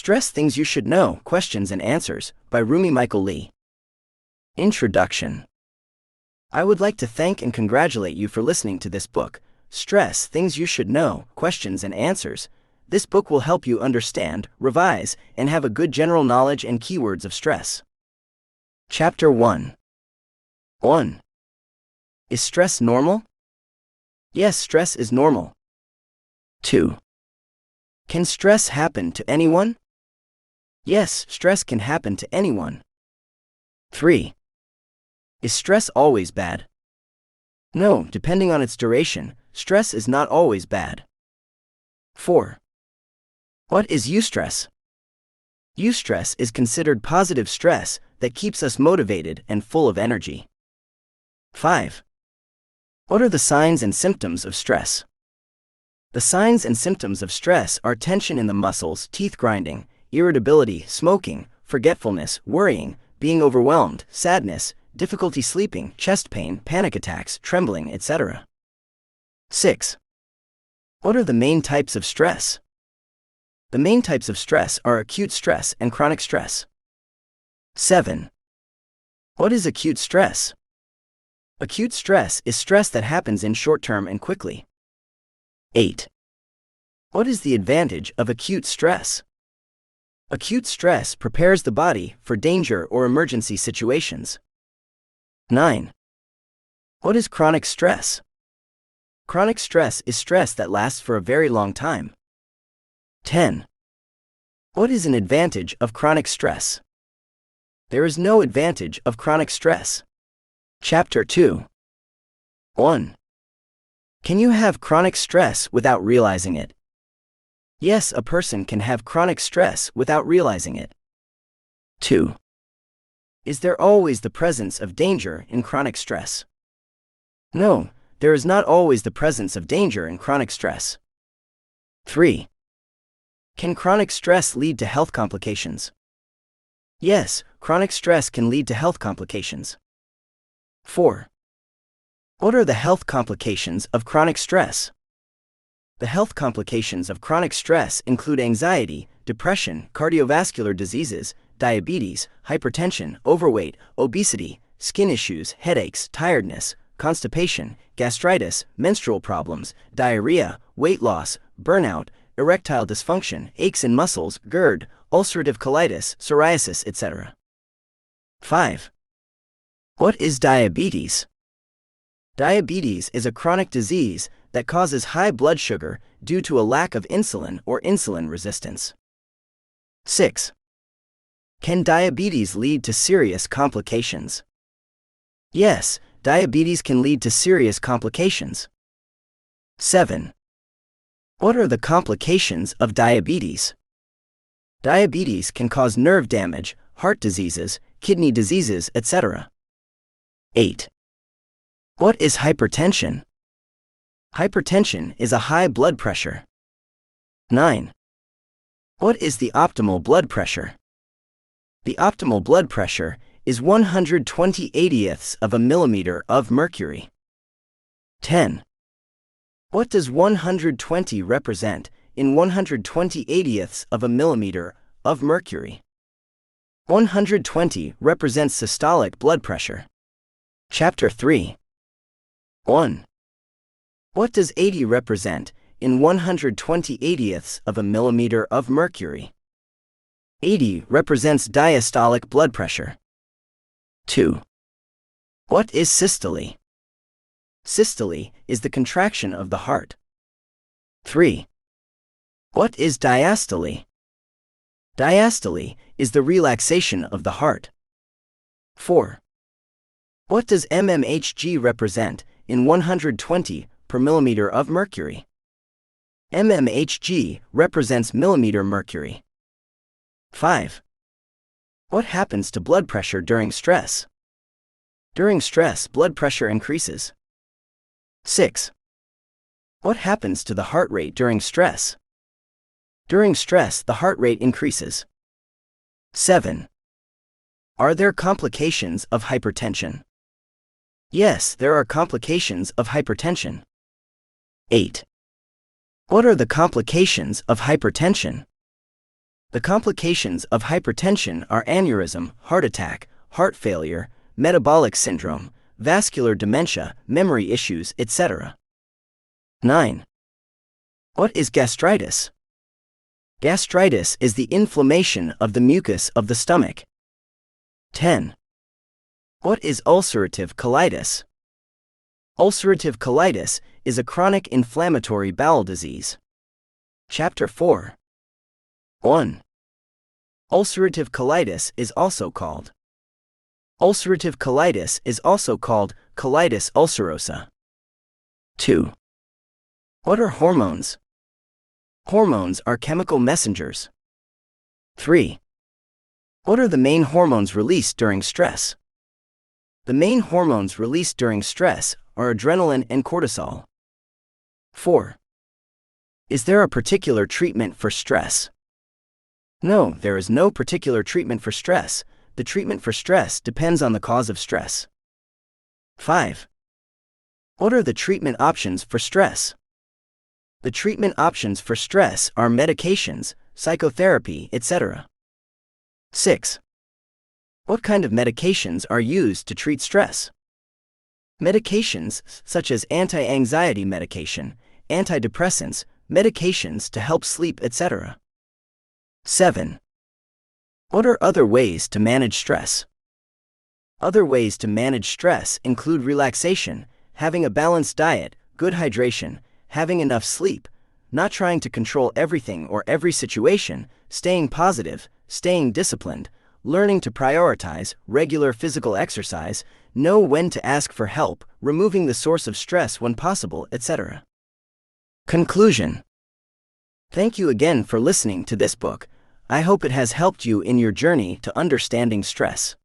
Stress Things You Should Know, Questions and Answers, by Rumi Michael Lee. Introduction. I would like to thank and congratulate you for listening to this book, Stress Things You Should Know, Questions and Answers. This book will help you understand, revise, and have a good general knowledge and keywords of stress. Chapter 1. 1. Is stress normal? Yes, stress is normal. 2. Can stress happen to anyone? Yes, stress can happen to anyone. 3. Is stress always bad? No, depending on its duration, stress is not always bad. 4. What is eustress? Eustress is considered positive stress that keeps us motivated and full of energy. 5. What are the signs and symptoms of stress? The signs and symptoms of stress are tension in the muscles, teeth grinding, irritability, smoking, forgetfulness, worrying, being overwhelmed, sadness, difficulty sleeping, chest pain, panic attacks, trembling, etc. 6. What are the main types of stress? The main types of stress are acute stress and chronic stress. 7. What is acute stress? Acute stress is stress that happens in short term and quickly. 8. What is the advantage of acute stress? Acute stress prepares the body for danger or emergency situations. 9. What is chronic stress? Chronic stress is stress that lasts for a very long time. 10. What is an advantage of chronic stress? There is no advantage of chronic stress. Chapter 2. 1. Can you have chronic stress without realizing it? Yes, a person can have chronic stress without realizing it. 2. Is there always the presence of danger in chronic stress? No, there is not always the presence of danger in chronic stress. 3. Can chronic stress lead to health complications? Yes, chronic stress can lead to health complications. 4. What are the health complications of chronic stress? The health complications of chronic stress include anxiety, depression, cardiovascular diseases, diabetes, hypertension, overweight, obesity, skin issues, headaches, tiredness, constipation, gastritis, menstrual problems, diarrhea, weight loss, burnout, erectile dysfunction, aches in muscles, GERD, ulcerative colitis, psoriasis, etc. 5. What is diabetes? Diabetes is a chronic disease that causes high blood sugar due to a lack of insulin or insulin resistance. 6. Can diabetes lead to serious complications? Yes, diabetes can lead to serious complications. 7. What are the complications of diabetes? Diabetes can cause nerve damage, heart diseases, kidney diseases, etc. 8. What is hypertension? Hypertension is a high blood pressure. 9. What is the optimal blood pressure? The optimal blood pressure is 120/80ths of a millimeter of mercury. 10. What does 120 represent in 120/80ths of a millimeter of mercury? 120 represents systolic blood pressure. Chapter 3. 1. What does 80 represent in 120/80ths of a millimeter of mercury? 80 represents diastolic blood pressure. 2. What is systole? Systole is the contraction of the heart. 3. What is diastole? Diastole is the relaxation of the heart. 4. What does mmHg represent in 120 per millimeter of mercury? mmHg represents millimeter mercury. 5. What happens to blood pressure during stress? During stress, blood pressure increases. 6. What happens to the heart rate during stress? During stress, the heart rate increases. 7. Are there complications of hypertension? Yes, there are complications of hypertension. 8. What are the complications of hypertension? The complications of hypertension are aneurysm, heart attack, heart failure, metabolic syndrome, vascular dementia, memory issues, etc. 9. What is gastritis? Gastritis is the inflammation of the mucus of the stomach. 10. What is ulcerative colitis? Ulcerative colitis is a chronic inflammatory bowel disease. Chapter 4. 1. Ulcerative colitis is also called. Ulcerative colitis is also called colitis ulcerosa. 2. What are hormones? Hormones are chemical messengers. 3. What are the main hormones released during stress? The main hormones released during stress are adrenaline and cortisol. 4. Is there a particular treatment for stress? No, there is no particular treatment for stress. The treatment for stress depends on the cause of stress. 5. What are the treatment options for stress? The treatment options for stress are medications, psychotherapy, etc. 6. What kind of medications are used to treat stress? Medications such as anti-anxiety medication, antidepressants, medications to help sleep, etc. 7. What are other ways to manage stress? Other ways to manage stress include relaxation, having a balanced diet, good hydration, having enough sleep, not trying to control everything or every situation, staying positive, staying disciplined, learning to prioritize, regular physical exercise, know when to ask for help, removing the source of stress when possible, etc. Conclusion. Thank you again for listening to this book. I hope it has helped you in your journey to understanding stress.